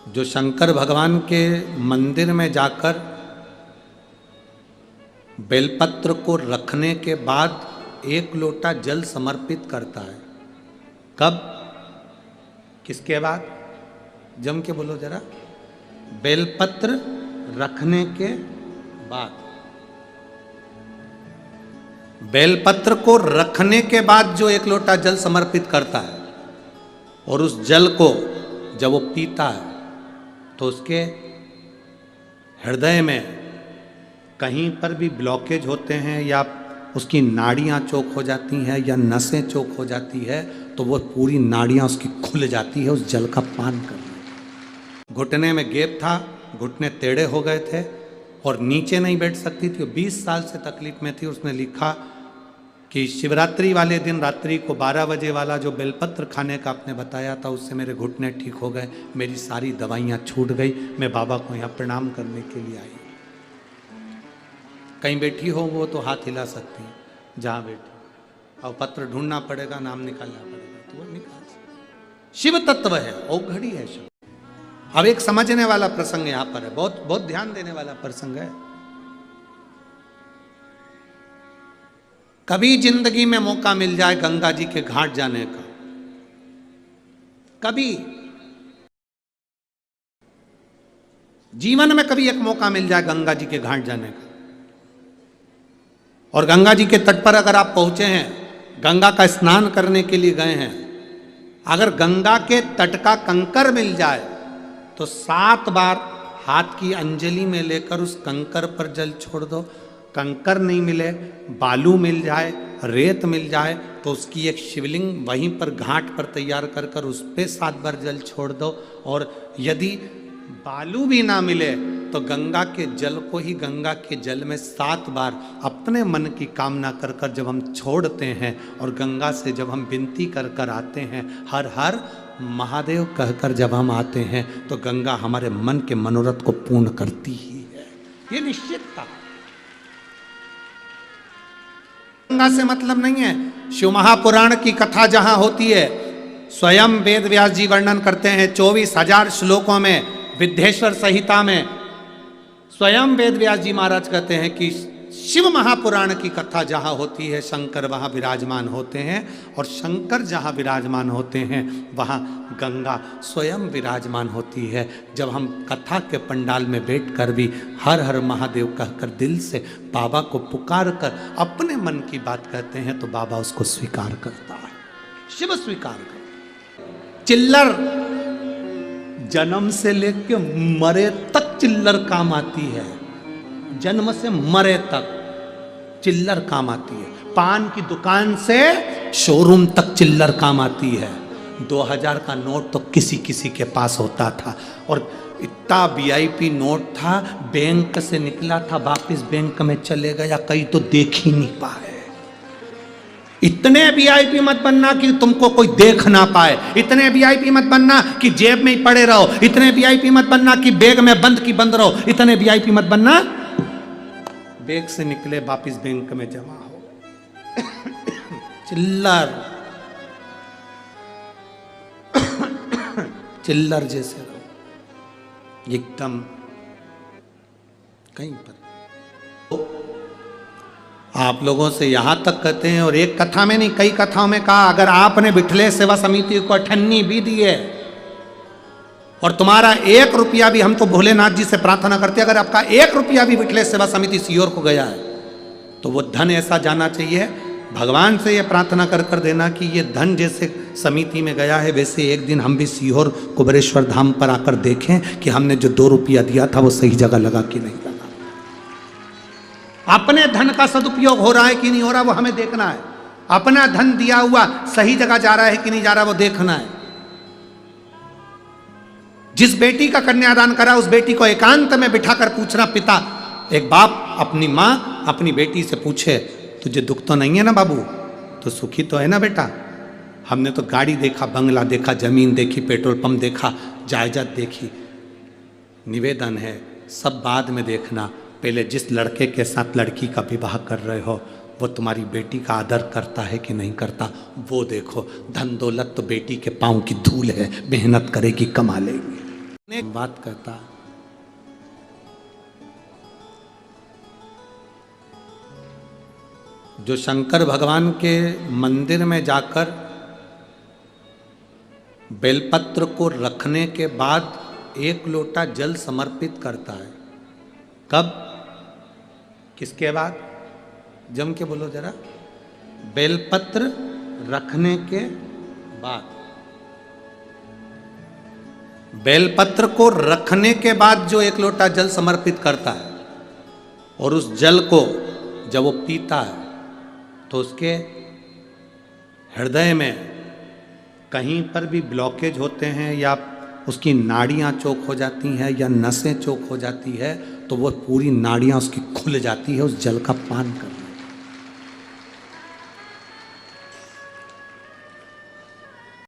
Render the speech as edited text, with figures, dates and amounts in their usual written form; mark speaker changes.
Speaker 1: जो शंकर भगवान के मंदिर में जाकर बेलपत्र को रखने के बाद एक लोटा जल समर्पित करता है। कब? किसके बाद? जम के बोलो जरा। बेलपत्र रखने के बाद। बेलपत्र को रखने के बाद जो एक लोटा जल समर्पित करता है और उस जल को जब वो पीता है तो उसके हृदय में कहीं पर भी ब्लॉकेज होते हैं या उसकी नाड़ियाँ चौक हो जाती हैं या नसें चौक हो जाती है तो वो पूरी नाड़ियाँ उसकी खुल जाती है उस जल का पान करने। घुटने में गैप था, घुटने टेढ़े हो गए थे और नीचे नहीं बैठ सकती थी। 20 साल से तकलीफ में थी। उसने लिखा कि शिवरात्रि वाले दिन रात्रि को 12 बजे वाला जो बेलपत्र खाने का आपने बताया था उससे मेरे घुटने ठीक हो गए, मेरी सारी दवाइयाँ छूट गई। मैं बाबा को यहाँ प्रणाम करने के लिए आई। कहीं बैठी हो वो तो हाथ हिला सकती है जहाँ बैठी। और पत्र ढूंढना पड़ेगा, नाम निकालना पड़ेगा तो वो निकाल सकते। शिव तत्व है, औघड़ी है शिव। अब एक समझने वाला प्रसंग यहाँ पर है, बहुत बहुत ध्यान देने वाला प्रसंग है। कभी जिंदगी में मौका मिल जाए गंगा जी के घाट जाने का, कभी जीवन में कभी एक मौका मिल जाए गंगा जी के घाट जाने का, और गंगा जी के तट पर अगर आप पहुंचे हैं, गंगा का स्नान करने के लिए गए हैं, अगर गंगा के तट का कंकर मिल जाए तो 7 बार हाथ की अंजलि में लेकर उस कंकर पर जल छोड़ दो। कंकर नहीं मिले, बालू मिल जाए, रेत मिल जाए तो उसकी एक शिवलिंग वहीं पर घाट पर तैयार कर कर उस पर 7 बार जल छोड़ दो। और यदि बालू भी ना मिले तो गंगा के जल को ही गंगा के जल में 7 बार अपने मन की कामना कर कर जब हम छोड़ते हैं और गंगा से जब हम विनती कर कर आते हैं, हर हर महादेव कहकर जब हम आते हैं तो गंगा हमारे मन के मनोरथ को पूर्ण करती ही है। ये निश्चित था। गंगा से मतलब नहीं है। शिव महापुराण की कथा जहां होती है, स्वयं वेद व्यास जी वर्णन करते हैं 24,000 श्लोकों में। विद्येश्वर संहिता में स्वयं वेद व्यास जी महाराज कहते हैं कि शिव महापुराण की कथा जहाँ होती है शंकर वहाँ विराजमान होते हैं, और शंकर जहाँ विराजमान होते हैं वहाँ गंगा स्वयं विराजमान होती है। जब हम कथा के पंडाल में बैठकर भी हर हर महादेव कहकर दिल से बाबा को पुकार कर अपने मन की बात कहते हैं तो बाबा उसको स्वीकार करता है, शिव स्वीकार करता। चिल्लर जन्म से लेके मरे तक चिल्लर काम आती है। जन्म से मरे तक चिल्लर काम आती है। पान की दुकान से शोरूम तक चिल्लर काम आती है। 2000 का नोट तो किसी किसी के पास होता था, और इतना वीआईपी नोट था, बैंक से निकला था वापिस बैंक में चले गया, कहीं तो देख ही नहीं पाए। इतने वीआईपी मत बनना कि तुमको कोई देख ना पाए, इतने वीआईपी मत बनना कि जेब में ही पड़े रहो, इतने वीआईपी मत बनना कि बैग में बंद की बंद रहो, इतने वीआईपी मत बनना बैग से निकले वापिस बैंक में जमा हो। चिल्लर चिल्लर जैसे रहो एकदम कहीं पर। आप लोगों से यहां तक कहते हैं, और एक कथा में नहीं कई कथाओं में कहा, अगर आपने बिठले सेवा समिति को 98 भी दी है और तुम्हारा 1 रुपया भी, हम तो भोलेनाथ जी से प्रार्थना करते हैं, अगर आपका 1 रुपया भी बिठले सेवा समिति सीहोर को गया है तो वो धन ऐसा जाना चाहिए। भगवान से ये प्रार्थना कर कर देना कि ये धन जैसे समिति में गया है वैसे एक दिन हम भी सीहोर कुबेरेश्वर धाम पर आकर देखें कि हमने जो 2 रुपया दिया था वो सही जगह लगा कि नहीं लगा। अपने धन का सदुपयोग हो रहा है कि नहीं हो रहा वो हमें देखना है। अपना धन दिया हुआ सही जगह जा रहा है कि नहीं जा रहा वो देखना है। जिस बेटी का कन्यादान करा उस बेटी को एकांत में बिठाकर पूछना, पिता एक बाप अपनी मां अपनी बेटी से पूछे, तुझे दुख तो नहीं है ना बाबू, तो सुखी तो है ना बेटा? हमने तो गाड़ी देखा, बंगला देखा, जमीन देखी, पेट्रोल पंप देखा, जायदाद देखी। निवेदन है सब बाद में देखना, पहले जिस लड़के के साथ लड़की का विवाह कर रहे हो वो तुम्हारी बेटी का आदर करता है कि नहीं करता वो देखो। धन दौलत तो बेटी के पाँव की धूल है, मेहनत करेगी कमा लेगी। एक बात कहता है, जो शंकर भगवान के मंदिर में जाकर बेलपत्र को रखने के बाद 1 लोटा जल समर्पित करता है। कब? किसके बाद? जम के बोलो जरा। बेलपत्र रखने के बाद। बेलपत्र को रखने के बाद जो 1 लोटा जल समर्पित करता है और उस जल को जब वो पीता है तो उसके हृदय में कहीं पर भी ब्लॉकेज होते हैं या उसकी नाड़ियाँ चौक हो जाती हैं या नसें चौक हो जाती है तो वो पूरी नाड़ियाँ उसकी खुल जाती है उस जल का पान करने।